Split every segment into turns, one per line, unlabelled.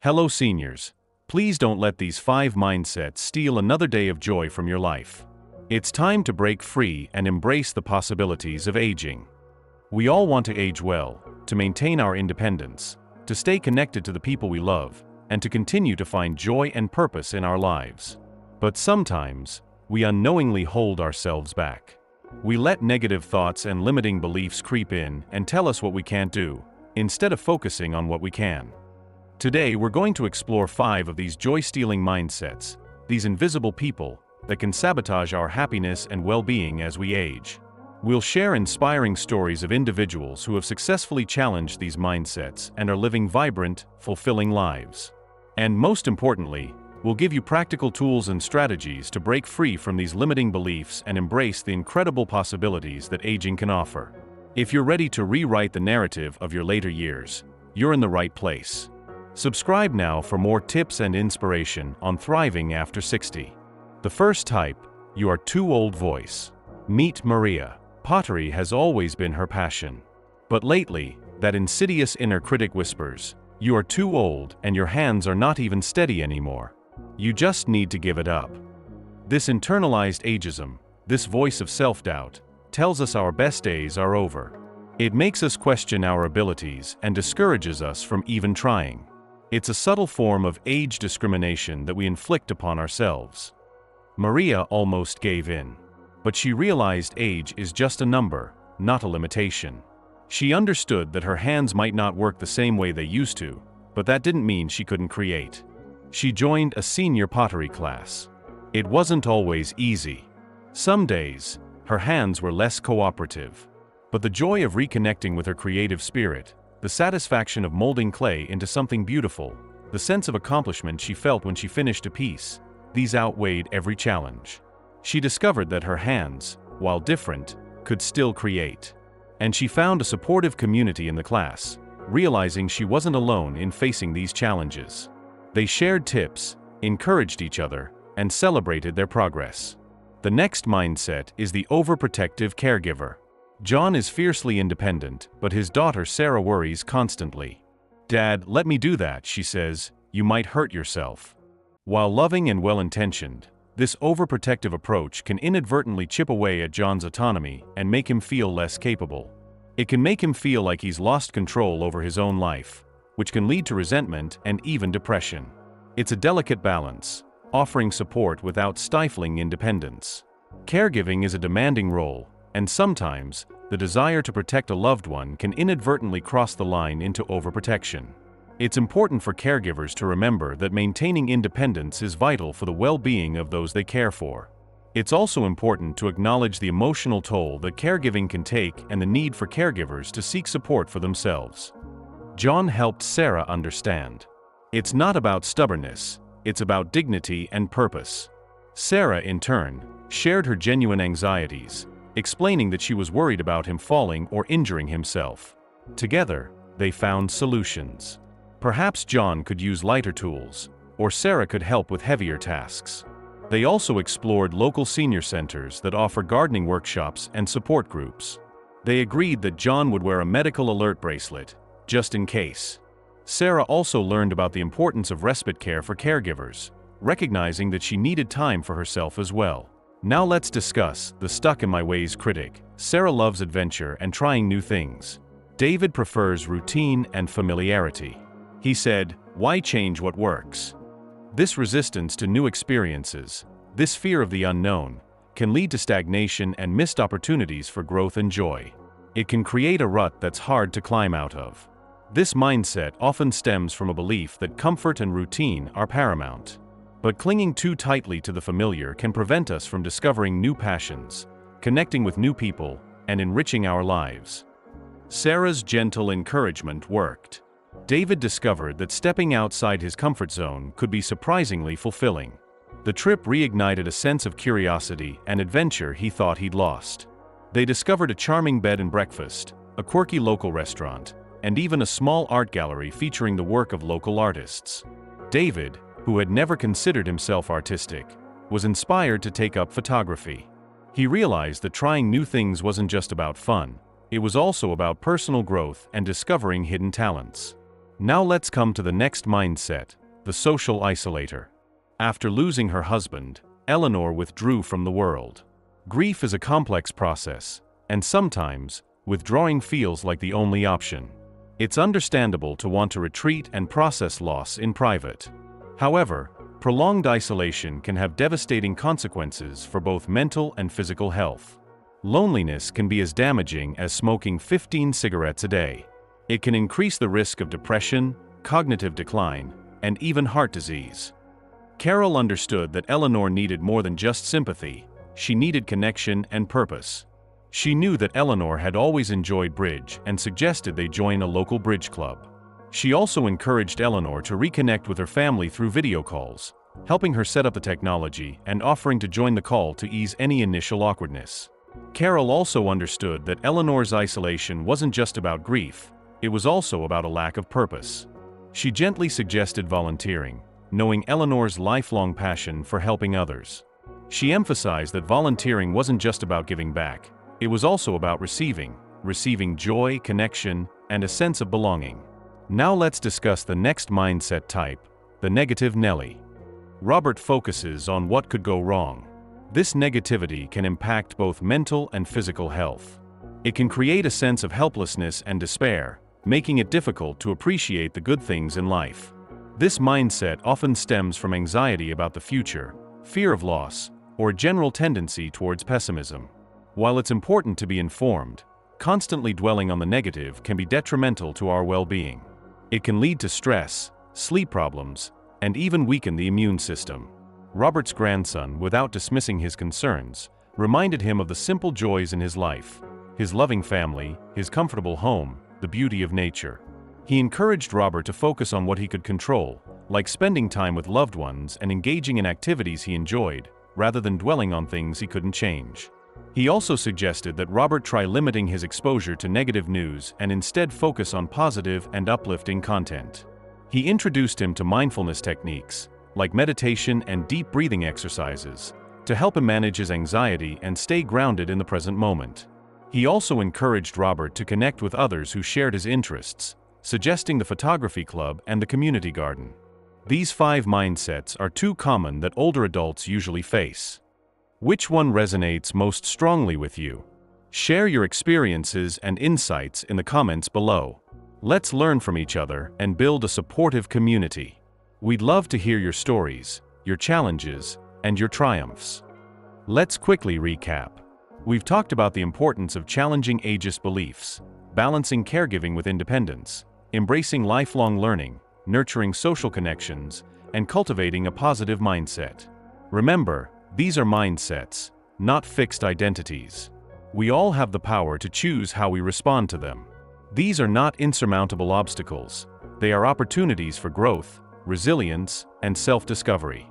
Hello seniors. Please don't let these 5 mindsets steal another day of joy from your life. It's time to break free and embrace the possibilities of aging. We all want to age well, to maintain our independence, to stay connected to the people we love, and to continue to find joy and purpose in our lives. But sometimes, we unknowingly hold ourselves back. We let negative thoughts and limiting beliefs creep in and tell us what we can't do, instead of focusing on what we can. Today we're going to explore 5 of these joy-stealing mindsets, these invisible people that can sabotage our happiness and well-being as we age. We'll share inspiring stories of individuals who have successfully challenged these mindsets and are living vibrant, fulfilling lives. And most importantly, we'll give you practical tools and strategies to break free from these limiting beliefs and embrace the incredible possibilities that aging can offer. If you're ready to rewrite the narrative of your later years, you're in the right place. Subscribe now for more tips and inspiration on thriving after 60. The first type, you are too old voice. Meet Maria. Pottery has always been her passion. But lately, that insidious inner critic whispers, you are too old and your hands are not even steady anymore. You just need to give it up. This internalized ageism, this voice of self-doubt, tells us our best days are over. It makes us question our abilities and discourages us from even trying. It's a subtle form of age discrimination that we inflict upon ourselves. Maria almost gave in. But she realized age is just a number, not a limitation. She understood that her hands might not work the same way they used to, but that didn't mean she couldn't create. She joined a senior pottery class. It wasn't always easy. Some days, her hands were less cooperative. But the joy of reconnecting with her creative spirit, the satisfaction of molding clay into something beautiful, the sense of accomplishment she felt when she finished a piece, these outweighed every challenge. She discovered that her hands, while different, could still create. And she found a supportive community in the class, realizing she wasn't alone in facing these challenges. They shared tips, encouraged each other, and celebrated their progress. The next mindset is the overprotective caregiver. John is fiercely independent, but his daughter Sarah worries constantly. "Dad, let me do that," she says, "you might hurt yourself." While loving and well-intentioned, this overprotective approach can inadvertently chip away at John's autonomy and make him feel less capable. It can make him feel like he's lost control over his own life, which can lead to resentment and even depression. It's a delicate balance, offering support without stifling independence. Caregiving is a demanding role, and sometimes, the desire to protect a loved one can inadvertently cross the line into overprotection. It's important for caregivers to remember that maintaining independence is vital for the well-being of those they care for. It's also important to acknowledge the emotional toll that caregiving can take and the need for caregivers to seek support for themselves. John helped Sarah understand. It's not about stubbornness, it's about dignity and purpose. Sarah, in turn, shared her genuine anxieties, explaining that she was worried about him falling or injuring himself. Together, they found solutions. Perhaps John could use lighter tools, or Sarah could help with heavier tasks. They also explored local senior centers that offer gardening workshops and support groups. They agreed that John would wear a medical alert bracelet, just in case. Sarah also learned about the importance of respite care for caregivers, recognizing that she needed time for herself as well. Now let's discuss the stuck-in-my-ways critic. Sarah loves adventure and trying new things. David prefers routine and familiarity. He said, "Why change what works?" This resistance to new experiences, this fear of the unknown, can lead to stagnation and missed opportunities for growth and joy. It can create a rut that's hard to climb out of. This mindset often stems from a belief that comfort and routine are paramount. But clinging too tightly to the familiar can prevent us from discovering new passions, connecting with new people, and enriching our lives. Sarah's gentle encouragement worked. David discovered that stepping outside his comfort zone could be surprisingly fulfilling. The trip reignited a sense of curiosity and adventure he thought he'd lost. They discovered a charming bed and breakfast, a quirky local restaurant, and even a small art gallery featuring the work of local artists. David, who had never considered himself artistic, was inspired to take up photography. He realized that trying new things wasn't just about fun, it was also about personal growth and discovering hidden talents. Now let's come to the next mindset, the social isolator. After losing her husband, Eleanor withdrew from the world. Grief is a complex process, and sometimes, withdrawing feels like the only option. It's understandable to want to retreat and process loss in private. However, prolonged isolation can have devastating consequences for both mental and physical health. Loneliness can be as damaging as smoking 15 cigarettes a day. It can increase the risk of depression, cognitive decline, and even heart disease. Carol understood that Eleanor needed more than just sympathy. She needed connection and purpose. She knew that Eleanor had always enjoyed bridge and suggested they join a local bridge club. She also encouraged Eleanor to reconnect with her family through video calls, helping her set up the technology and offering to join the call to ease any initial awkwardness. Carol also understood that Eleanor's isolation wasn't just about grief, it was also about a lack of purpose. She gently suggested volunteering, knowing Eleanor's lifelong passion for helping others. She emphasized that volunteering wasn't just about giving back, it was also about receiving joy, connection, and a sense of belonging. Now let's discuss the next mindset type, the negative Nellie. Robert focuses on what could go wrong. This negativity can impact both mental and physical health. It can create a sense of helplessness and despair, making it difficult to appreciate the good things in life. This mindset often stems from anxiety about the future, fear of loss, or a general tendency towards pessimism. While it's important to be informed, constantly dwelling on the negative can be detrimental to our well-being. It can lead to stress, sleep problems, and even weaken the immune system. Robert's grandson, without dismissing his concerns, reminded him of the simple joys in his life, his loving family, his comfortable home, the beauty of nature. He encouraged Robert to focus on what he could control, like spending time with loved ones and engaging in activities he enjoyed, rather than dwelling on things he couldn't change. He also suggested that Robert try limiting his exposure to negative news and instead focus on positive and uplifting content. He introduced him to mindfulness techniques, like meditation and deep breathing exercises, to help him manage his anxiety and stay grounded in the present moment. He also encouraged Robert to connect with others who shared his interests, suggesting the photography club and the community garden. These 5 mindsets are too common that older adults usually face. Which one resonates most strongly with you? Share your experiences and insights in the comments below. Let's learn from each other and build a supportive community. We'd love to hear your stories, your challenges, and your triumphs. Let's quickly recap. We've talked about the importance of challenging ageist beliefs, balancing caregiving with independence, embracing lifelong learning, nurturing social connections, and cultivating a positive mindset. Remember, these are mindsets, not fixed identities. We all have the power to choose how we respond to them. These are not insurmountable obstacles. They are opportunities for growth, resilience, and self-discovery.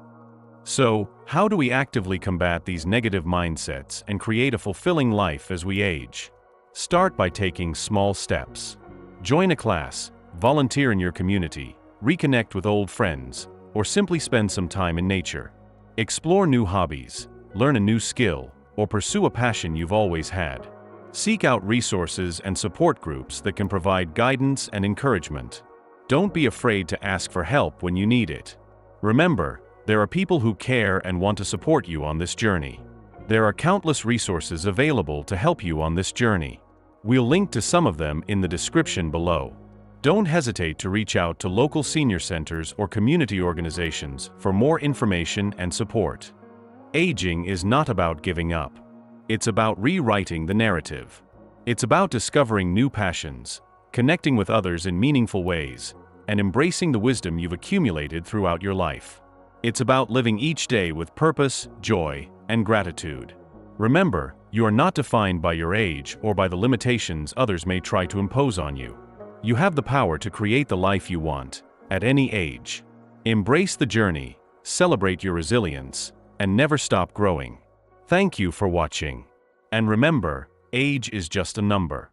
So, how do we actively combat these negative mindsets and create a fulfilling life as we age? Start by taking small steps. Join a class, volunteer in your community, reconnect with old friends, or simply spend some time in nature. Explore new hobbies, learn a new skill, or pursue a passion you've always had. Seek out resources and support groups that can provide guidance and encouragement. Don't be afraid to ask for help when you need it. Remember, there are people who care and want to support you on this journey. There are countless resources available to help you on this journey. We'll link to some of them in the description below. Don't hesitate to reach out to local senior centers or community organizations for more information and support. Aging is not about giving up. It's about rewriting the narrative. It's about discovering new passions, connecting with others in meaningful ways, and embracing the wisdom you've accumulated throughout your life. It's about living each day with purpose, joy, and gratitude. Remember, you are not defined by your age or by the limitations others may try to impose on you. You have the power to create the life you want, at any age. Embrace the journey, celebrate your resilience, and never stop growing. Thank you for watching. And remember, age is just a number.